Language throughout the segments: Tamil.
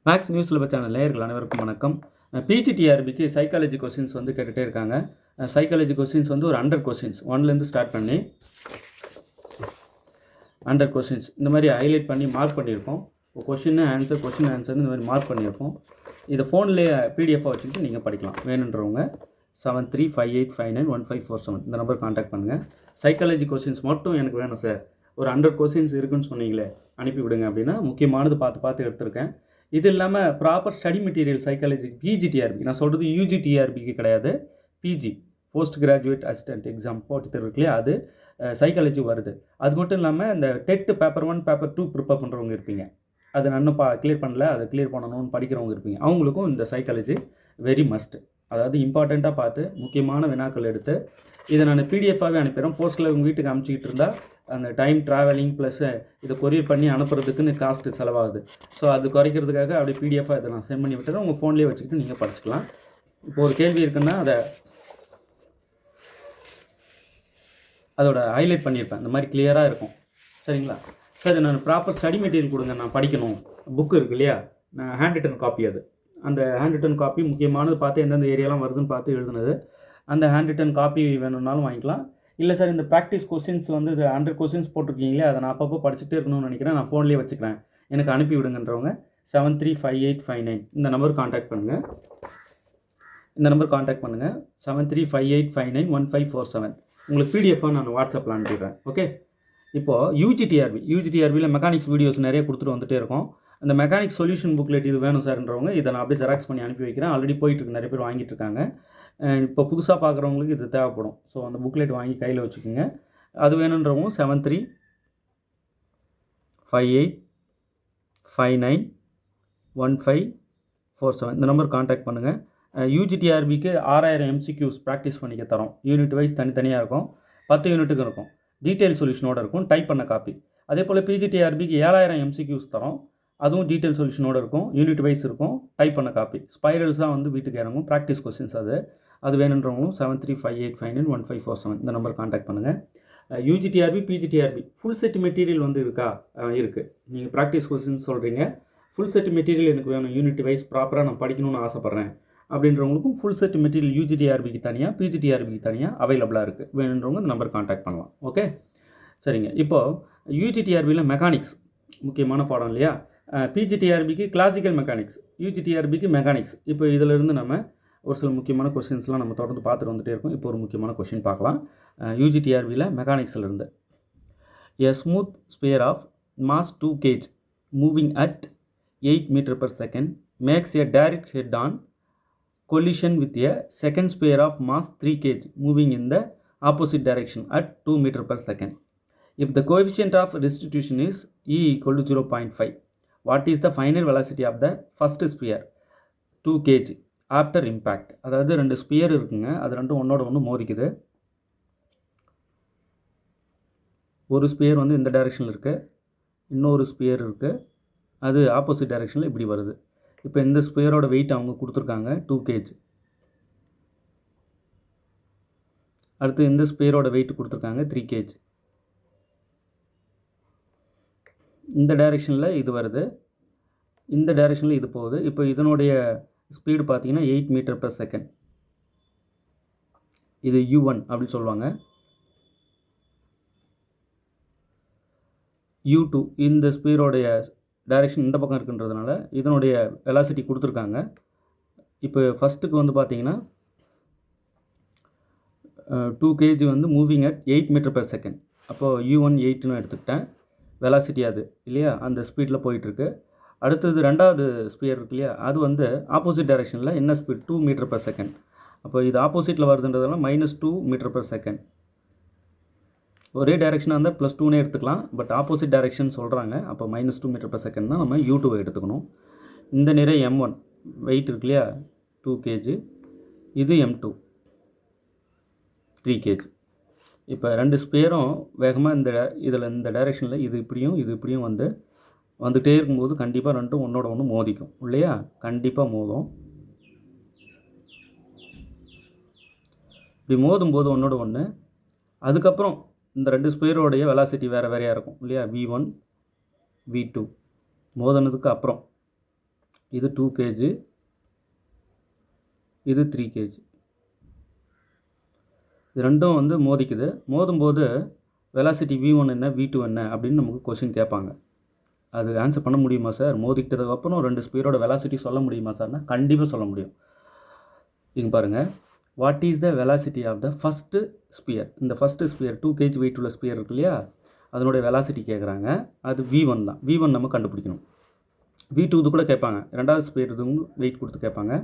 மேக்ஸ் நியூஸில் சேனல் நேயர்கள் அனைவருக்கும் வணக்கம். பிஜிடிஆர்பிக்கு சைக்காலஜி கொஸ்டின்ஸ் வந்து கேட்டுகிட்டே இருக்காங்க. சைக்காலஜி கொஸ்டின்ஸ் வந்து ஒரு 100 கொஸ்டின்ஸ் 1லேருந்து ஸ்டார்ட் பண்ணி 100 கொஸ்டின்ஸ் இந்த மாதிரி ஹைலைட் பண்ணி மார்க் பண்ணியிருப்போம். கொஸ்டின் ஆன்சர்னு இந்த மாதிரி மார்க் பண்ணியிருப்போம். இதை ஃபோன்லேயே பிடிஎஃபாக வச்சுக்கிட்டு நீங்கள் படிக்கலாம். வேணுன்றவங்க 7358591547 இந்த நம்பர் கான்டாக்ட் பண்ணுங்கள். சைக்காலஜி கொஸ்டின்ஸ் மட்டும் எனக்கு வேணும் சார், ஒரு 100 கொஸ்டின்ஸ் இருக்குன்னு சொன்னீங்களே அனுப்பி விடுங்க அப்படின்னா முக்கியமானது பார்த்து எடுத்திருக்கேன். இது இல்லாமல் proper study material psychology PGTRB, நான் சொல்கிறது யூஜிடிஆர்பிக்கு கிடையாது, PG post graduate assistant exam போட்டு இல்லையா, அது சைக்காலஜி வருது. அது மட்டும் இல்லாமல் இந்த டெட் பேப்பர் 1 பேப்பர் 2 ப்ரிப்பேர் பண்ணுறவங்க இருப்பீங்க, அதை நான் இன்னும் கிளியர் பண்ணல, அதை கிளியர் பண்ணணும்னு படிக்கிறவங்க இருப்பீங்க, அவங்களுக்கும் இந்த சைக்காலஜி வெரி மஸ்ட். அதாவது இம்பார்ட்டண்ட்டாக பார்த்து முக்கியமான வினாக்கள் எடுத்து இதை நான் பிடிஎஃபாகவே அனுப்பிடுறேன். போஸ்ட்டில் உங்கள் வீட்டுக்கு அனுப்பிச்சிக்கிட்டு இருந்தால் அந்த டைம் ட்ராவலிங் ப்ளஸ் இதை கொரியர் பண்ணி அனுப்புறதுக்குன்னு காஸ்ட்டு செலவாகுது. ஸோ அது குறைக்கிறதுக்காக அப்படி பிடிஎஃபாக இதை நான் சென்ட் பண்ணி விட்டுறேன். உங்கள் ஃபோன்லேயே வச்சுக்கிட்டு நீங்கள் படிச்சுக்கலாம். இப்போ ஒரு கேள்வி இருக்குன்னா அதோட ஹைலைட் பண்ணியிருப்பேன், இந்த மாதிரி கிளியராக இருக்கும். சரிங்களா? சரி, நான் ப்ராப்பர் ஸ்டடி மெட்டீரியல் கொடுங்க, நான் படிக்கணும். புக்கு இருக்குது இல்லையா, நான் ஹேண்ட் ரிட்டன் காப்பி, அது அந்த ஹேண்ட் ரிட்டன் காப்பி முக்கியமானது பார்த்து எந்தெந்த ஏரியாலாம் வருதுன்னு பார்த்து எழுதுனது, அந்த ஹேண்ட் ரிட்டன் காப்பி வேணும்னாலும் வாங்கிக்கலாம். இல்லை சார், இந்த ப்ராக்டிஸ் கொஸ்டின்ஸ் வந்து 100 கொஸ்டின்ஸ் போட்டிருக்கீங்களே, அதை நான் அப்பப்போ படிச்சுட்டே இருக்கணும்னு நினைக்கிறேன், நான் ஃபோன்லேயே வச்சுக்கிறேன், எனக்கு அனுப்பி விடுங்கன்றவங்க 735859 இந்த நம்பர் கான்டாக்ட் பண்ணுங்கள். 7358591547 உங்களுக்கு பிடிஎஃபாக நான் வாட்ஸ்அப்பில் அனுப்பிடுறேன். ஓகே. இப்போது யூஜிடிஆர்பியில் மெக்கானிக்ஸ் வீடியோஸ் நிறைய கொடுத்துட்டு வந்துகிட்டே இருக்கோம். அந்த மெக்கானிக்ஸ் சொல்யூஷன் புக்லெட் இது வேணும் சார்ன்றவங்க இதை நான் அப்படியே ஜெராக்ஸ் பண்ணி அனுப்பி வைக்கிறேன். ஆல்ரெடி போயிட்டுருக்கு, நிறைய பேர் வாங்கிட்டு இருக்காங்க. இப்போ புதுசாக பார்க்குறவங்களுக்கு இது தேவைப்படும். ஸோ அந்த புக்லெட் வாங்கி கையில் வச்சுக்கோங்க. அது வேணுன்றவங்க 7358591547 இந்த நம்பர் கான்டாக்ட் பண்ணுங்கள். யூஜிடிஆர்பிக்கு 6000 MCQs ப்ராக்டிஸ் பண்ணிக்க தரோம். யூனிட் வைஸ் தனித்தனியாக இருக்கும், 10 யூனிட்டுக்கு இருக்கும், டீட்டெயில் சொல்யூஷனோடு இருக்கும், டைப் பண்ண காப்பி. அதே போல் பிஜிடிஆர்பிக்கு 7000 MCQs தரோம், அதுவும் டீட்டெயில் சொல்யூஷனோடு இருக்கும், யூனிட் வைஸ் இருக்கும், டைப் பண்ண காப்பி. ஸ்பைரல்ஸாக வந்து வீட்டுக்கு இறங்கும், ப்ராக்டிஸ் கொஸ்டின்ஸ் அது வேணுன்றவங்களும் 7358591547 இந்த நம்பர் கான்டாக்ட் பண்ணுங்கள். UGTRB PGTRB full set material வந்து இருக்குது. நீங்கள் ப்ராக்டிஸ் கொஸ்டின்ஸ் சொல்கிறீங்க, ஃபுல் செட் மெட்டீரியல் எனக்கு வேணும், யூனிட் வைஸ் ப்ராப்பராக நான் படிக்கணும்னு ஆசைப்பட்றேன் அப்படின்றவங்களுக்கும் ஃபுல் செட் மெட்டீரியல் யூஜிடிஆர்பிக்கு தனியாக பிஜிடிஆர்பிக்கு தனியாக அவைலபிளாக இருக்குது. வேணுன்றவங்க இந்த நம்பர் கான்டாக்ட் பண்ணலாம். ஓகே, சரிங்க. இப்போது யூஜிடிஆர்பியில் மெக்கானிக்ஸ் முக்கியமான பாடம் இல்லையா, பிஜிடிஆர்பிக்கு கிளாசிக்கல் மெக்கானிக்ஸ், யூஜிடிஆர்பிக்கு மெக்கானிக்ஸ். இப்போ இதிலிருந்து நம்ம ஒரு சில முக்கியமான கொஸ்டின்ஸ்லாம் நம்ம தொடர்ந்து பார்த்துட்டு வந்துகிட்டே இருக்கோம். இப்போ ஒரு முக்கியமான கொஸ்டின் பார்க்கலாம். யூஜிடிஆர்பியில் மெக்கானிக்ஸிலிருந்து, a smooth sphere of mass 2 kg moving at 8 m/s makes a direct head on collision with a second sphere of mass 3 kg moving in the opposite direction at 2 m/s. If the coefficient of restitution is E equal to 0.5, what is the final velocity of the first sphere 2 kg after impact? அதாவது 2 ஸ்பியர் இருக்குங்க, அது ரெண்டும் ஒன்றோட ஒன்று மோதிக்குது. ஒரு ஸ்பியர் வந்து இந்த டைரெக்ஷனில் இருக்குது, இன்னொரு ஸ்பியர் இருக்குது, அது ஆப்போசிட் டைரெக்ஷனில் இப்படி வருது. இப்போ இந்த ஸ்பியரோட வெயிட் அவங்க கொடுத்துருக்காங்க 2 kg. அடுத்து இந்த ஸ்பியரோட வெயிட் கொடுத்துருக்காங்க 3 kg. இந்த டைரெக்ஷனில் இது வருது, இந்த டைரெக்ஷனில் இது போகுது. இப்போ இதனுடைய ஸ்பீடு பார்த்தீங்கன்னா 8 m/s. இது U1 அப்படின்னு சொல்லுவாங்க. U2 இந்த ஸ்பியரோடைய டைரெக்ஷன் இந்த பக்கம் இருக்குன்றதுனால இதனுடைய வெலாசிட்டி கொடுத்துருக்காங்க. இப்போ ஃபஸ்ட்டுக்கு வந்து பார்த்தீங்கன்னா 2 kg வந்து மூவிங் அட் 8 m/s. அப்போது U1 8ன்னு எடுத்துக்கிட்டேன், வெலாசிட்டி அது இல்லையா, அந்த ஸ்பீடில் போயிட்டுருக்கு. அடுத்தது ரெண்டாவது ஸ்பியர் இருக்கு இல்லையா, அது வந்து ஆப்போசிட் டைரெக்ஷனில் என்ன ஸ்பீட் 2 m/s. அப்போ இது ஆப்போசிட்டில் வருதுன்றதுனால -2 m/s. ஒரே டைரெக்ஷனாக இருந்தால் +2னே எடுத்துக்கலாம், பட் ஆப்போசிட் டைரெக்ஷன் சொல்கிறாங்க, அப்போ -2 m/s தான் நம்ம U2 எடுத்துக்கணும். இந்த நிறை M1 வெயிட் இருக்கு இல்லையா 2 kg, இது M2 3 kg. இப்போ 2 ஸ்பியரும் வேகமாக இந்த டைரெக்ஷனில் இது இப்படியும் வந்துகிட்டே இருக்கும்போது கண்டிப்பாக ரெண்டும் ஒன்றோட ஒன்று மோதிக்கும் இல்லையா, கண்டிப்பாக மோதும். இப்படி மோதும்போது ஒன்றோட ஒன்று, அதுக்கப்புறம் இந்த 2 ஸ்பியரோடைய வெலாசிட்டி வேறையாக இருக்கும் இல்லையா, V1 V2 மோதினதுக்கு அப்புறம் இது 2 kg, இது 3 kg. இது ரெண்டும் வந்து மோதிக்குது. மோதும்போது வெலாசிட்டி v1 என்ன v2 என்ன அப்படின்னு நமக்கு கொஸ்டின் கேட்பாங்க. அது ஆன்சர் பண்ண முடியுமா சார்? மோதிக்கிட்டதுக்கப்புறம் 2 ஸ்பியரோட வெலாசிட்டி சொல்ல முடியுமா சார்னா கண்டிப்பாக சொல்ல முடியும். இங்கே பாருங்கள், what is the velocity of the first sphere? இந்த ஃபஸ்ட்டு ஸ்பியர் 2 kg வெயிட் உள்ள ஸ்பியர் இருக்கு இல்லையா, அதனுடைய வெலாசிட்டி கேட்குறாங்க. அது v1 தான். v1 நம்ம கண்டுபிடிக்கணும். v2 இது கூட கேட்பாங்க. ரெண்டாவது ஸ்பியர் இதுவும் வெயிட் கொடுத்து கேட்பாங்க.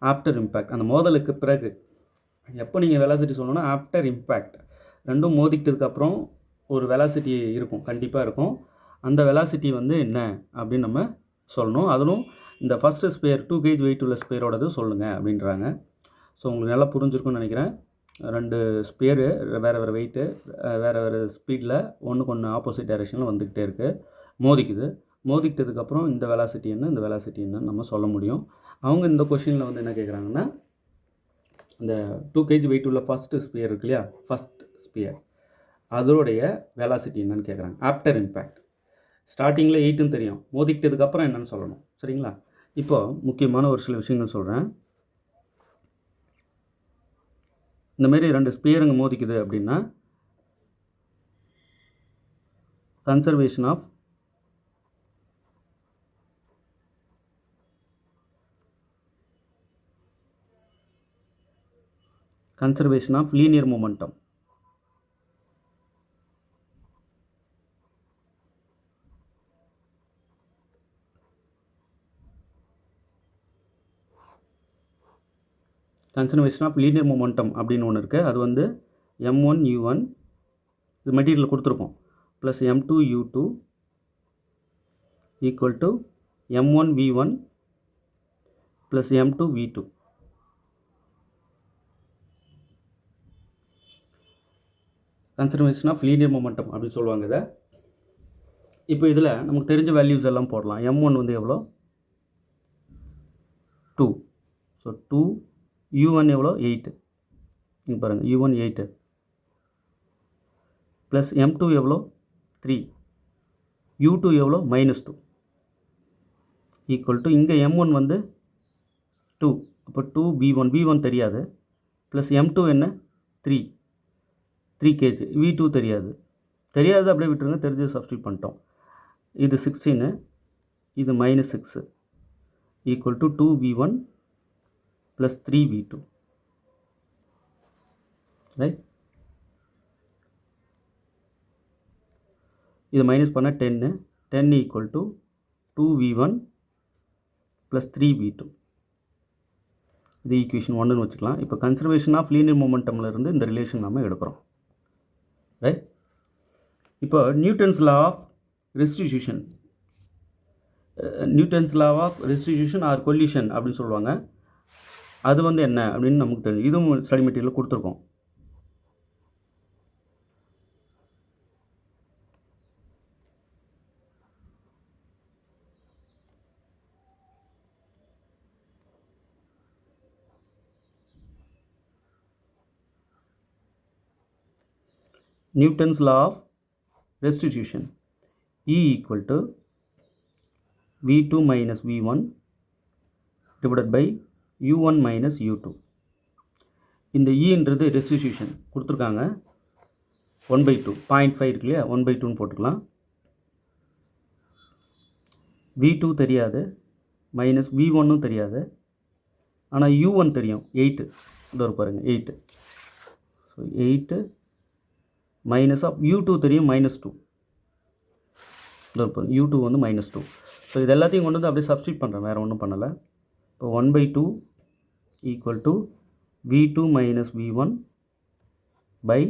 ஆஃப்டர் இம்பேக்ட், அந்த மோதலுக்கு பிறகு எப்போ நீங்கள் வெலாசிட்டி சொல்லணும்னா ஆஃப்டர் இம்பேக்ட், ரெண்டும் மோதிக்கிட்டதுக்கப்புறம் ஒரு வெலாசிட்டி இருக்கும், கண்டிப்பாக இருக்கும். அந்த வெலாசிட்டி வந்து என்ன அப்படின்னு நம்ம சொல்லணும். அதிலும் இந்த ஃபஸ்ட்டு ஸ்பியர் 2 kg வெயிட் உள்ள ஸ்பியரோடது சொல்லுங்கள் அப்படின்றாங்க. ஸோ உங்களுக்கு நல்லா புரிஞ்சிருக்குன்னு நினைக்கிறேன். 2 ஸ்பியரு வேறு வேறு வெயிட்டு வேறு வேறு ஸ்பீடில் ஒன்றுக்கு ஒன்று ஆப்போசிட் டைரெக்ஷனில் வந்துக்கிட்டே இருக்குது, மோதிக்குது. மோதிக்கிட்டதுக்கப்புறம் இந்த வெலாசிட்டி என்ன, இந்த வெலாசிட்டி என்னன்னு நம்ம சொல்ல முடியும். அவங்க இந்த கொஷினில் வந்து என்ன கேட்குறாங்கன்னா, இந்த 2 kg வெயிட் உள்ள ஃபஸ்ட்டு ஸ்பியர் இருக்கு இல்லையா, ஃபஸ்ட் ஸ்பியர் அதோடைய வெலாசிட்டி என்னன்னு கேட்குறாங்க. ஆஃப்டர் இம்பேக்ட் ஸ்டார்டிங்கில் 8ன்னு தெரியும், மோதிக்கிட்டதுக்கப்புறம் என்னென்னு சொல்லணும். சரிங்களா? இப்போ முக்கியமான ஒரு சில விஷயங்கள் சொல்கிறேன். இந்தமாரி 2 ஸ்பியருங்க மோதிக்குது அப்படின்னா conservation of linear momentum. Conservation of linear momentum அப்படின்னு ஒன்று இருக்குது. அது வந்து m1 u1 இது மெட்டீரியல் கொடுத்துருக்கோம், plus m2 u2 equal to m1 v1 plus m2 v2. Conservation of linear momentum அப்படின்னு சொல்லுவாங்க இதை. இப்போ இதில் நமக்கு தெரிஞ்ச வேல்யூஸ் எல்லாம் போடலாம். m1 வந்து எவ்வளோ, 2. ஸோ 2, u1 எவ்வளோ, 8. இங்கே பாருங்கள், u1 8 ப்ளஸ் m2 எவ்வளோ, 3. u2 எவ்வளோ, -2 ஈக்குவல் டு இங்கே m1 வந்து 2, அப்போ 2 v1 தெரியாது, ப்ளஸ் m2 என்ன 3 kg, v2 தெரியாது அப்படியே விட்டுருங்க, தெரிஞ்சு சப்ஸ்டியூட் பண்ணிட்டோம். இது 16, இது -6 equal to 2 v1 plus 3 v2. Right? இது மைனஸ் பண்ண 10 equal to 2 v1 plus 3 v2. இது ஈக்குவேஷன் 1ன்னு வச்சுக்கலாம். இப்போ கன்சர்வேஷன் ஆஃப் லீனியர் மொமெண்டமில் இருந்து இந்த ரிலேஷன் நம்ம எடுக்கிறோம். ரைட்? இப்போ Newton's law of restitution, or collision அப்படின்னு சொல்லுவாங்க. அது வந்து என்ன அப்படின்னு நமக்கு தெரியும். இதுவும் ஸ்டடி மெட்டீரியல் கொடுத்துருக்கோம். Newton's law of restitution, E equal to v2 minus v1 divided by u1 minus u2. இந்த ஈன்றது ரெஸ்டிடியூஷன் கொடுத்துருக்காங்க, 1/2 0.5 இருக்கு இல்லையா, 1/2ன்னு போட்டுக்கலாம். v2 தெரியாது, மைனஸ் v1னும் தெரியாது, ஆனால் u1 தெரியும், 8. இதோ பாருங்கள் 8. ஸோ 8 மைனஸ் ஆஃப் u2 தெரியும், -2. இதோ பாருங்கள் u2 வந்து -2. ஸோ இது எல்லாத்தையும் கொண்டு வந்து அப்படியே சப்ஸ்டியூட் பண்ணுறேன், வேறு ஒன்றும் பண்ணலை. இப்போ 1/2 equal to v2 minus v1 by,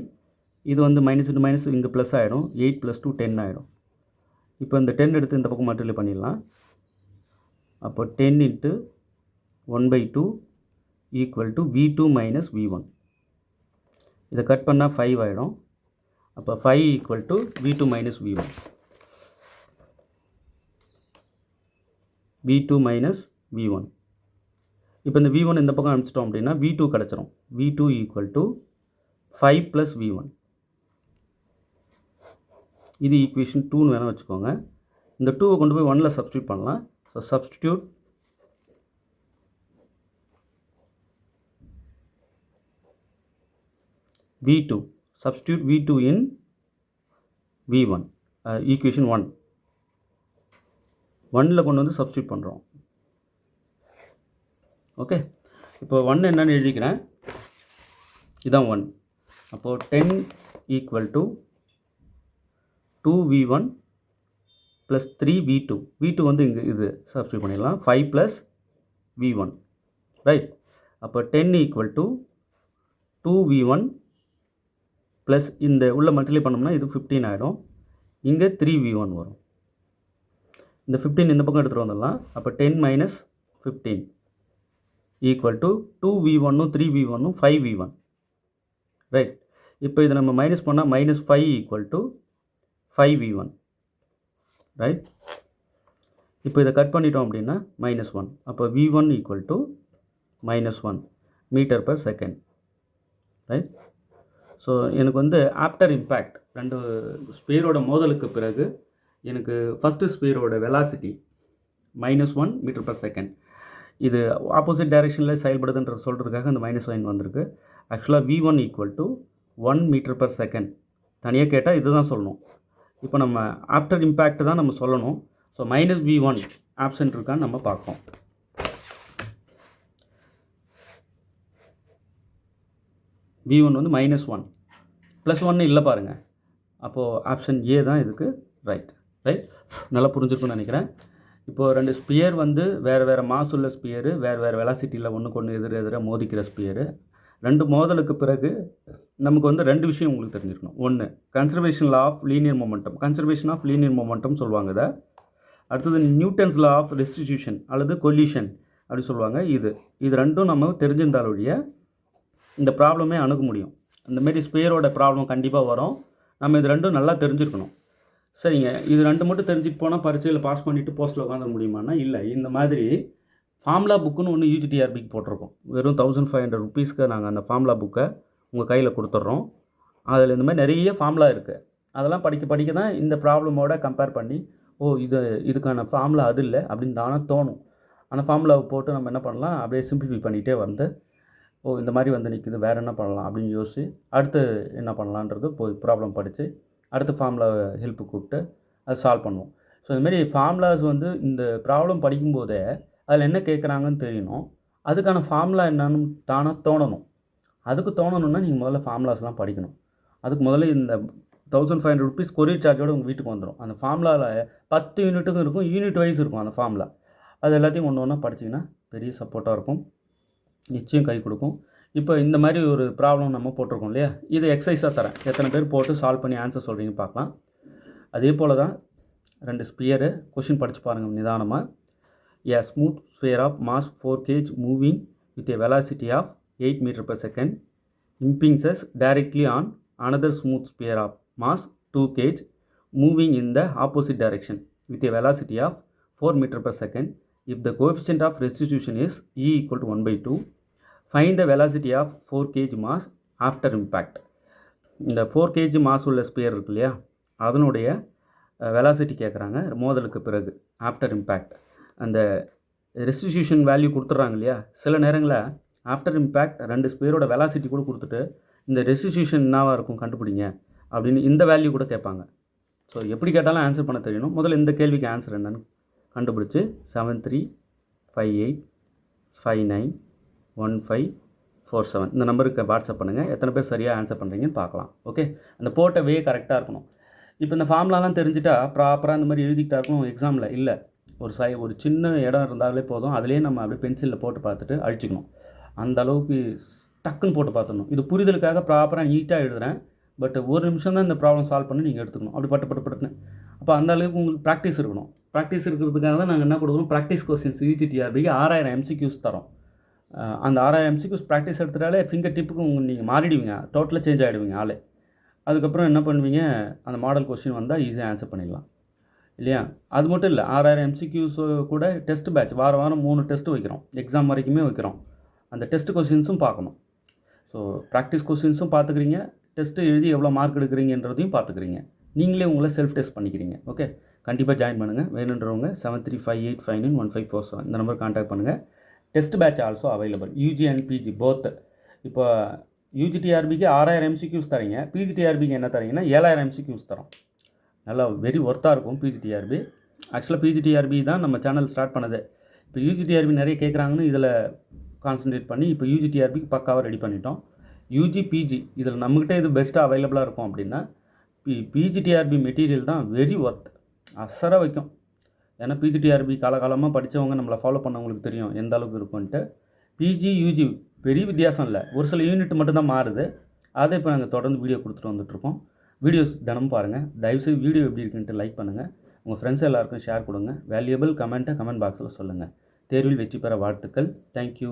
இது வந்து மைனஸ் இன்ட்டு மைனஸ் இங்கே ப்ளஸ் ஆகிடும், 8 + 2 10 ஆகிடும். இப்போ இந்த 10 எடுத்து இந்த பக்கம் மல்டிப்ளை பண்ணிடலாம். அப்போ 10 into 1/2 equal to v2 minus v1. இதை கட் பண்ணால் 5 ஆகிடும். அப்போ 5 equal to v2 minus v1. v2 minus v1. இப்போ இந்த v1 இந்த பக்கம் அனுப்பிச்சிட்டோம் அப்படின்னா v2 கிடச்சிரும். v2 equal to 5 + v1. இது ஈக்குவேஷன் 2ன்னு வேணால் வச்சுக்கோங்க. இந்த 2வை கொண்டு போய் 1ல் சப்ஸ்டியூட் பண்ணலாம். So substitute V2. Substitute V2 in V1. Equation 1. 1ல கொண்டு வந்து சப்ஸ்டியூட் பண்ணுறோம். ஓகே, இப்போ 1 என்னன்னு எழுதிக்கிறேன். இதான் 1. அப்போது 10 equal to 2V1 plus 3V2. V2 வந்து இங்கே இது சப்ஸ்டியூட் பண்ணிடலாம். 5 ப்ளஸ் V1, ரைட். அப்போ 10 ஈக்குவல் டு 2V1 ப்ளஸ் இந்த உள்ள மல்டிப்ளை பண்ணோம்னா இது 15 ஆகிடும். இங்கே 3V1 வரும். இந்த 15 இந்த பக்கம் எடுத்துகிட்டு வந்துடலாம். அப்போ 10 மைனஸ் 15 ஈக்குவல் டு 2V1ம் 3V1ம் 5V1, ரைட். இப்போ இதை நம்ம மைனஸ் பண்ணால் -5 ஈக்குவல் டு 5V1, ரைட். இப்போ இதை கட் பண்ணிட்டோம் அப்படின்னா -1. அப்போ V1 equal to -1 metre per second, right. So எனக்கு வந்து ஆஃப்டர் இம்பேக்ட் 2 ஸ்பியரோட மோதலுக்கு பிறகு எனக்கு ஃபஸ்ட்டு ஸ்பியரோட வெலாசிட்டி -1 மீட்டர் பர் செகண்ட். இது ஆப்போசிட் டைரெக்ஷனில் செயல்படுதுன்ற சொல்கிறதுக்காக அந்த -1 வந்திருக்கு. ஆக்சுவலாக V1 equal to 1 metre per second. தனியாக கேட்டால் இது தான் சொல்லணும். இப்போ நம்ம ஆஃப்டர் இம்பேக்ட் தான் நம்ம சொல்லணும். ஸோ -V1 ஆப்சன்ட் இருக்கான்னு நம்ம பார்ப்போம். V1 வந்து -1 +1 இல்லை பாருங்கள். அப்போது ஆப்ஷன் ஏ தான் இதுக்கு ரைட். நல்லா புரிஞ்சுருக்குன்னு நினைக்கிறேன். இப்போது 2 ஸ்பியர் வந்து வேறு மாஸ் உள்ள ஸ்பியரு, வேறு வெலாசிட்டியில் ஒன்றுக்கு ஒன்று எதிர மோதிக்கிற ஸ்பியரு. 2 மோதலுக்கு பிறகு நமக்கு வந்து 2 விஷயம் உங்களுக்கு தெரிஞ்சிருக்கணும். ஒன்று, conservation law of linear momentum, conservation of linear momentum சொல்லுவாங்க இதை. அடுத்தது நியூட்டன்ஸ் லா ஆஃப் ரெஸ்டிடியூஷன் அல்லது கொலிஷன் அப்படி சொல்லுவாங்க. இது ரெண்டும் நம்ம தெரிஞ்சிருந்தால் ஒழிய இந்த ப்ராப்ளமே அணுக முடியும். இந்தமாரி ஸ்பியரோட ப்ராப்ளம் கண்டிப்பாக வரும். நம்ம இது ரெண்டும் நல்லா தெரிஞ்சுருக்கணும். சரிங்க, இது 2 மட்டும் தெரிஞ்சுட்டு போனால் பரீட்சையில் பாஸ் பண்ணிவிட்டு போஸ்ட்டில் உட்காந்துட முடியுமானா இல்லை. இந்த மாதிரி ஃபார்முலா புக்குன்னு ஒன்று UGTRBக்கு போட்டிருக்கோம். வெறும் 1500 ருபீஸ்க்கு நாங்கள் அந்த ஃபார்முலா புக்கை உங்கள் கையில் கொடுத்துட்றோம். அதில் இந்த மாதிரி நிறைய ஃபார்முலா இருக்குது. அதெல்லாம் படிக்க தான் இந்த ப்ராப்ளமோட கம்பேர் பண்ணி இதுக்கான ஃபார்முலா அது இல்லை அப்படின்னு தானே தோணும். அந்த ஃபார்முலாவை போட்டு நம்ம என்ன பண்ணலாம், அப்படியே சிம்பிளிஃபை பண்ணிகிட்டே வந்து இந்த மாதிரி வந்து நிற்குது, வேறு என்ன பண்ணலாம் அப்படின்னு யோசிச்சு அடுத்து என்ன பண்ணலான்றது போய் ப்ராப்ளம் படித்து அடுத்த ஃபார்முலா ஹெல்ப்பு கூப்பிட்டு அதை சால்வ் பண்ணுவோம். ஸோ இதுமாரி ஃபார்முலாஸ் வந்து இந்த ப்ராப்ளம் படிக்கும்போதே அதில் என்ன கேட்குறாங்கன்னு தெரியணும். அதுக்கான ஃபார்முலா என்னன்னு தானே தோணணும். அதுக்கு தோணணுன்னா நீங்கள் முதல்ல ஃபார்முலாஸ்லாம் படிக்கணும். அதுக்கு முதல்ல இந்த 1500 ருபீஸ் கொரியர் சார்ஜோடு உங்கள் வீட்டுக்கு வந்துடும். அந்த ஃபார்முலாவில் 10 யூனிட்டுக்கும் இருக்கும், யூனிட் வைஸ் இருக்கும் அந்த ஃபார்முலா. அது எல்லாத்தையும் ஒன்று ஒன்றா படிச்சிங்கன்னா பெரிய சப்போர்ட்டாக இருக்கும், நிச்சயம் கை கொடுக்கும். இப்போ இந்த மாதிரி ஒரு ப்ராப்ளம் நம்ம போட்டிருக்கோம் இல்லையா, இது எக்ஸசைஸாக தரேன். எத்தனை பேர் போட்டு சால்வ் பண்ணி ஆன்சர் சொல்கிறீங்க பார்க்கலாம். அதே போல் தான் 2 ஸ்பியரு கொஷின் படித்து பாருங்கள் நிதானமாக. A smooth sphere of mass 4 kg moving with a velocity of 8 meter per second impinges directly on another smooth sphere of mass 2 kg moving in the opposite direction with a velocity of 4 meter per second. If the coefficient of restitution is E equal to 1/2, find the velocity of 4 kg mass after impact. இந்த 4 kg mass உள்ள ஸ்பியர் இருக்கு இல்லையா, அதனுடைய வெலாசிட்டி கேட்குறாங்க மோதலுக்கு பிறகு ஆஃப்டர் இம்பேக்ட். அந்த ரெஸ்டிடியூஷன் வேல்யூ கொடுத்துட்றாங்க இல்லையா, சில நேரங்களில் ஆஃப்டர் இம்பேக்ட் 2 ஸ்பியரோட வெலாசிட்டி கூட கொடுத்துட்டு இந்த ரெஸ்டிடியூஷன் என்னவாக இருக்கும் கண்டுபிடிங்க அப்படின்னு இந்த வேல்யூ கூட கேட்பாங்க. ஸோ எப்படி கேட்டாலும் ஆன்சர் பண்ண தெரியணும். முதல்ல இந்த கேள்விக்கு ஆன்சர் என்னன்னு கண்டுபிடிச்சி 7358591547 இந்த நம்பருக்கு வாட்ஸ்அப் பண்ணுங்கள். எத்தனை பேர் சரியாக ஆன்சர் பண்ணுறீங்கன்னு பார்க்கலாம். ஓகே, அந்த போட்ட வே கரெக்டாக இருக்கணும். இப்போ இந்த ஃபார்முலாலாம் தெரிஞ்சுட்டா ப்ராப்பராக இந்த மாதிரி எழுதிக்கிட்டா இருக்கணும் எக்ஸாமில். இல்லை, ஒரு சின்ன இடம் இருந்தாலே போதும், அதிலே நம்ம அப்படியே பென்சிலில் போட்டு பார்த்துட்டு அழிச்சிக்கணும். அந்த அளவுக்கு டக்குன்னு போட்டு பார்த்துடணும். இது புரிதலுக்காக ப்ராப்பராக நீட்டாக எழுதுகிறேன். பட் ஒரு நிமிஷம் தான் இந்த ப்ராப்ளம் சால்வ் பண்ணி நீங்கள் எடுத்துக்கணும். அப்படி பட்டுன்னு அப்போ அந்த அளவுக்கு உங்களுக்கு ப்ராக்டிஸ் இருக்கணும். ப்ராக்டிஸ் இருக்கிறதுக்காக தான் நாங்கள் என்ன கொடுக்குறோம், ப்ராக்டிஸ் கொஸ்டின்ஸ் UGTRBக்கு 6000 MCQs தரோம். அந்த 6000 MCQs ப்ராக்டிஸ் எடுத்துட்டாலே ஃபிங்கர் டிப்புக்கு நீங்கள் மாறிடுவீங்க, டோட்டலாக சேஞ்ச் ஆகிடுவீங்க ஆளே. அதுக்கப்புறம் என்ன பண்ணுவீங்க, அந்த மாடல் கொஸ்டின் வந்தால் ஈஸியாக ஆன்சர் பண்ணிடலாம் இல்லையா. அது மட்டும் இல்லை, 6000 MCQs கூட டெஸ்ட் பேட்ச் வாரம் 3 டெஸ்ட்டு வைக்கிறோம், எக்ஸாம் வரைக்குமே வைக்கிறோம். அந்த டெஸ்ட் கொஸ்டின்ஸும் பார்க்கணும். ஸோ ப்ராக்டிஸ் கொஸ்டின்ஸும் பார்த்துக்கிறீங்க, டெஸ்ட்டு எழுதி எவ்வளோ மார்க் எடுக்கிறீங்கன்றதையும் பார்த்துக்கிறீங்க. நீங்களே உங்களை செல்ஃப் டெஸ்ட் பண்ணிக்கிறீங்க. ஓகே, கண்டிப்பாக ஜாயின் பண்ணுங்கள். வேணுன்றவங்க 7358591547 இந்த நம்பர் கான்டாக்ட் பண்ணுங்கள். Test batch also available, UG and PG both. இப்போ யூஜிடிஆர்பிக்கு 6000 எம்சிக்யூஸ் தரீங்க, பிஜிடிஆர்பிக்கு என்ன தரீங்கன்னா 7000 எம்சிக்யூஸ் தரோம். நல்லா வெரி ஒர்த்தாக இருக்கும் பிஜிடிஆர்பி. ஆக்சுவலாக பிஜிடிஆர்பி தான் நம்ம சேனல் ஸ்டார்ட் பண்ணது. இப்போ யூஜிடிஆர்பி நிறைய கேட்குறாங்கன்னு இதில் கான்சன்ட்ரேட் பண்ணி இப்போ யூஜிடிஆர்பிக்கு பக்காவாக ரெடி பண்ணிட்டோம். யூஜி பிஜி இதில் நம்மக்கிட்ட இது பெஸ்ட்டாக அவைலபிளாக இருக்கும் அப்படின்னா பிஜிடிஆர்பி மெட்டீரியல் தான் வெரி ஒர்த், அசர வைக்கும். ஏன்னா பிஜிடிஆர்பி காலகாலமாக படித்தவங்க நம்மளை ஃபாலோ பண்ணவங்களுக்கு தெரியும் எந்த அளவுக்கு இருக்கும்ன்ட்டு. பிஜி யூஜி பெரிய வித்தியாசம் இல்லை, ஒரு சில யூனிட் மட்டும்தான் மாறுது. அதை இப்போ நாங்கள் தொடர்ந்து வீடியோ கொடுத்துட்டு வந்துட்ருக்கோம். வீடியோஸ் தினமும் பாருங்கள். தயவுசெய்து வீடியோ எப்படி இருக்குன்ட்டு லைக் பண்ணுங்கள், உங்கள் ஃப்ரெண்ட்ஸ் எல்லாருக்கும் ஷேர் கொடுங்க. வேல்யூபிள் கமெண்ட் பாக்ஸில் சொல்லுங்கள். தேர்வில் வெற்றி பெற வாழ்த்துக்கள். தேங்க்யூ.